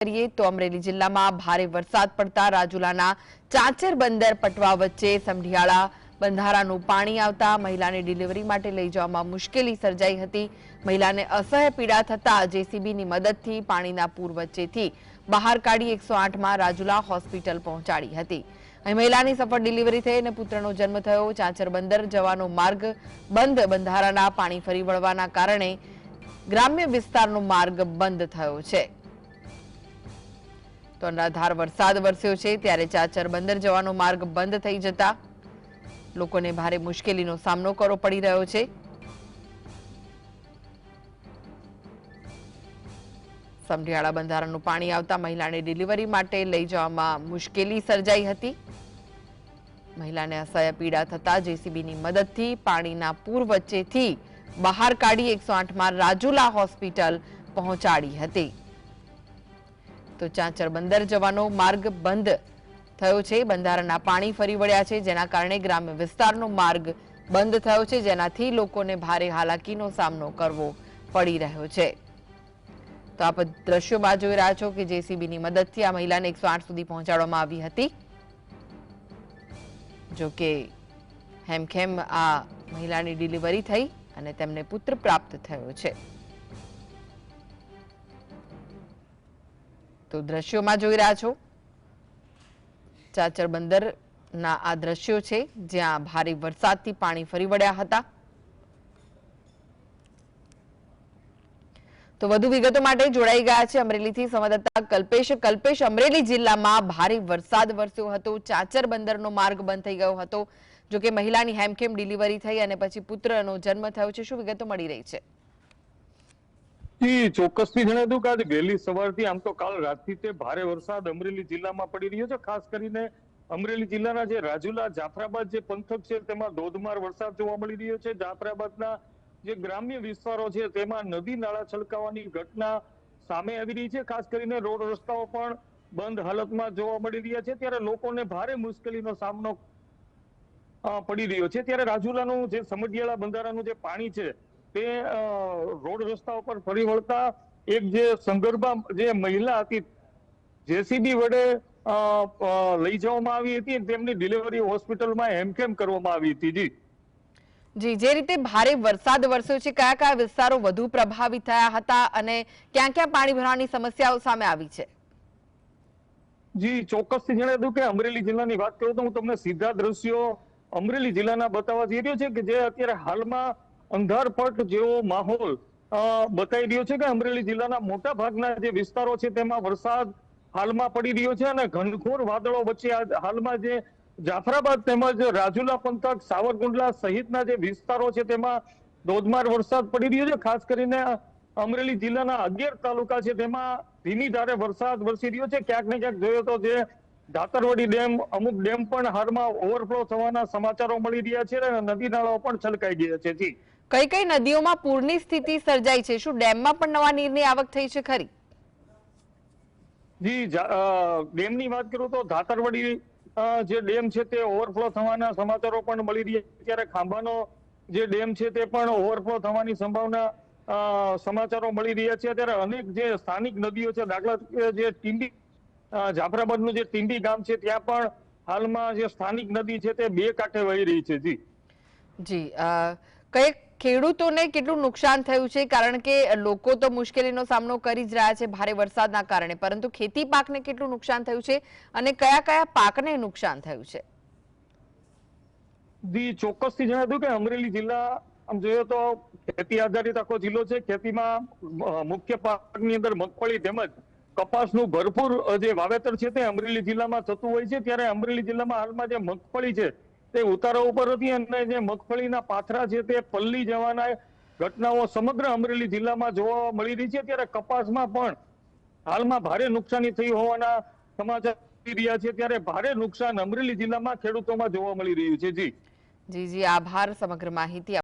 કરીએ તો અમરેલી જિલ્લામાં ભારે વરસાદ પડતા રાજુલાના ચાંચર બંદર પટવા વચ્ચે સમઢિયાળા બંધારાનું પાણી આવતા મહિલાને ડિલિવરી માટે લઈ જવામાં મુશ્કેલી સર્જાઈ હતી। મહિલાને અસહ્ય પીડા થતા જેસીબીની મદદથી પાણીના પૂર વચ્ચેથી બહાર કાઢી 108માં રાજુલા હોસ્પિટલ પહોંચાડી હતી। અહીં મહિલાની સફળ ડિલિવરી થઈ અને પુત્રનો જન્મ થયો। ચાંચર બંદર જવાનો માર્ગ બંધ, બંધારાના પાણી ફરી વળવાના કારણે ગ્રામ્ય વિસ્તારનો માર્ગ બંધ થયો છે। તો અનરાધાર વરસાદ વરસ્યો છે ત્યારે ચાંચર બંદર જવાનો માર્ગ બંધ થઈ જતા લોકોને ભારે મુશ્કેલીનો સામનો કરવો પડી રહ્યો છે। સમઢિયાળા બંધારાનું પાણી આવતા મહિલાને ડિલિવરી માટે લઈ જવામાં મુશ્કેલી સર્જાઈ હતી। મહિલાને અસહ્ય પીડા થતા જેસીબીની મદદથી પાણીના પૂર વચ્ચેથી બહાર કાઢી 108માં રાજુલા હોસ્પિટલ પહોંચાડી હતી। તો ચાંચર બંદર જવાનો માર્ગ બંધ થયો છે। બંધારાના પાણી ફરી વળ્યા છે જેના કારણે ગ્રામ્ય વિસ્તારનો માર્ગ બંધ થયો છે, જેનાથી લોકોને ભારે હાલાકીનો સામનો કરવો પડી રહ્યો છે। તો આપ દ્રશ્યોમાં જોઈ રહ્યા છો કે જેસીબીની મદદથી આ મહિલાને 108 સુધી પહોંચાડવામાં આવી હતી। જો કે હેમખેમ આ મહિલાની ડિલિવરી થઈ અને તેમને પુત્ર પ્રાપ્ત થયો છે। તો દ્રશ્યોમાં જોઈ રહ્યા છો ચાંચર બંદરના આ દ્રશ્યો છે જ્યાં ભારે વરસાદથી પાણી ફરી વળ્યા હતા। તો વધુ વિગતો માટે જોડાઈ ગયા છે અમરેલીથી સંવાદદાતા કલ્પેશ। કલ્પેશ, અમરેલી જિલ્લામાં ભારે વરસાદ વરસ્યો હતો, ચાંચર બંદરનો માર્ગ બંધ થઈ ગયો હતો, જો કે મહિલાની હેમખેમ ડિલિવરી થઈ અને પછી પુત્રનો જન્મ થયો છે, શું વિગતો મળી રહી છે? ચોક્કસથી જણાવી દઉં કે આજે વહેલી સવારથી આમ તો કાલ રાતથી તે ભારે વરસાદ અમરેલી જિલ્લામાં પડી રહ્યો છે। ખાસ કરીને અમરેલી જિલ્લાના જે રાજુલા જાફરાબાદ જે પંથક છે તેમાં ધોધમાર વરસાદ જોવા મળી રહ્યો છે। જાફરાબાદના જે ગ્રામ્ય વિસ્તારો છે તેમાં નદી નાળા છલકાવાની ઘટના સામે આવી રહી છે। ખાસ કરીને રોડ રસ્તાઓ પણ બંધ હાલતમાં જોવા મળી રહ્યા છે, ત્યારે લોકોને ભારે મુશ્કેલીનો સામનો પડી રહ્યો છે। ત્યારે રાજુલાનું જે સમઢિયાળા બંધારાનું જે પાણી છે તે રોડ રસ્તા ઉપર ફરી વળતા એક જે સંગર્ભા જે મહિલા હતી જેસીબી વડે લઈ જવામાં આવી હતી, તેમની ડિલિવરી હોસ્પિટલમાં હેમખેમ કરવામાં આવી હતી। જે રીતે ભારે વરસાદ વરસ્યો છે, કયા કયા વિસ્તારો વધુ પ્રભાવિત થયા હતા અને ક્યાં ક્યાં પાણી ભરવાની સમસ્યાઓ સામે આવી છે? ચોક્કસથી જણાવી દઉં કે અમરેલી જિલ્લાની વાત કરું તો હું તમને સીધા દ્રશ્યો અમરેલી જિલ્લાના બતાવવા જઈ રહ્યો છે કે જે અત્યારે હાલમાં અંધારપટ જેવો માહોલ બતાવી રહ્યો છે કે અમરેલી જિલ્લાના મોટા ભાગના જે વિસ્તારો છે તેમાં વરસાદ હાલમાં પડી રહ્યો છે અને ઘનઘોર વાદળો વચ્ચે હાલમાં જે જાફરાબાદ તેમજ રાજુલા પંથક, સાવરકુંડલા સહિતના જે વિસ્તારો છે તેમાં ધોધમાર વરસાદ પડી રહ્યો છે। ખાસ કરીને અમરેલી જિલ્લાના 11 તાલુકા છે તેમાં ધીમી ધારે વરસાદ વરસી રહ્યો છે। ક્યાંક ને ક્યાંક જોઈએ તો જે ધાતરવડી ડેમ, અમુક ડેમ પણ હાલમાં ઓવરફ્લો થવાના સમાચારો મળી રહ્યા છે અને નદી નાળાઓ પણ છલકાઈ ગયા છે। કઈ કઈ નદીઓમાં પૂરની સ્થિતિ સર્જાઈ છે? શું ડેમમાં પણ નવા નીરની આવક થઈ છે ખરી? ડેમની વાત કરું તો ધાતરવડી જે ડેમ છે તે ઓવરફ્લો થવાના સમાચારો પણ મળી રહ્યા છે, ત્યારે ખાંભાનો જે ડેમ છે તે પણ ઓવરફ્લો થવાની સંભાવના સમાચારો મળી રહ્યા છે। ત્યારે અનેક જે સ્થાનિક નદીઓ છે, દાખલા જે ટીંબી જાફરાબાદનું જે ટીંબી ગામ છે ત્યાં પણ હાલમાં જે સ્થાનિક નદી છે તે બે કાંઠે વહી રહી છે। કઈ ખેડૂતોને કેટલું નુકસાન થયું છે? કારણ કે લોકો તો મુશ્કેલીનો સામનો કરી જ રહ્યા છે ભારે વરસાદના કારણે, પરંતુ ખેતી પાકને કેટલું નુકસાન થયું છે અને કયા કયા પાકને નુકસાન થયું છે? ચોક્કસથી જણાવી દઉં કે અમરેલી જિલ્લા આમ જોઈએ તો ખેતી આધારિત આખો જિલ્લો છે। ખેતીમાં મુખ્ય પાકની અંદર મગફળી તેમજ કપાસનું ભરપૂર જે વાવેતર છે તે અમરેલી જિલ્લામાં થતું હોય છે। ત્યારે અમરેલી જિલ્લામાં હાલમાં જે મગફળી છે તે ઉતારા ઉપર હતી અને જે મગફળીના પાથરા છે તે પલ્લી જવાના ઘટનાઓ સમગ્ર અમરેલી જિલ્લામાં જોવા મળી રહી છે। ત્યારે કપાસમાં પણ હાલમાં ભારે નુકસાની થઈ હોવાના સમાચાર મળી રહ્યા છે। ત્યારે ભારે નુકસાન અમરેલી જિલ્લામાં ખેડૂતોમાં જોવા મળી રહ્યું છે। જી, આભાર સમગ્ર માહિતી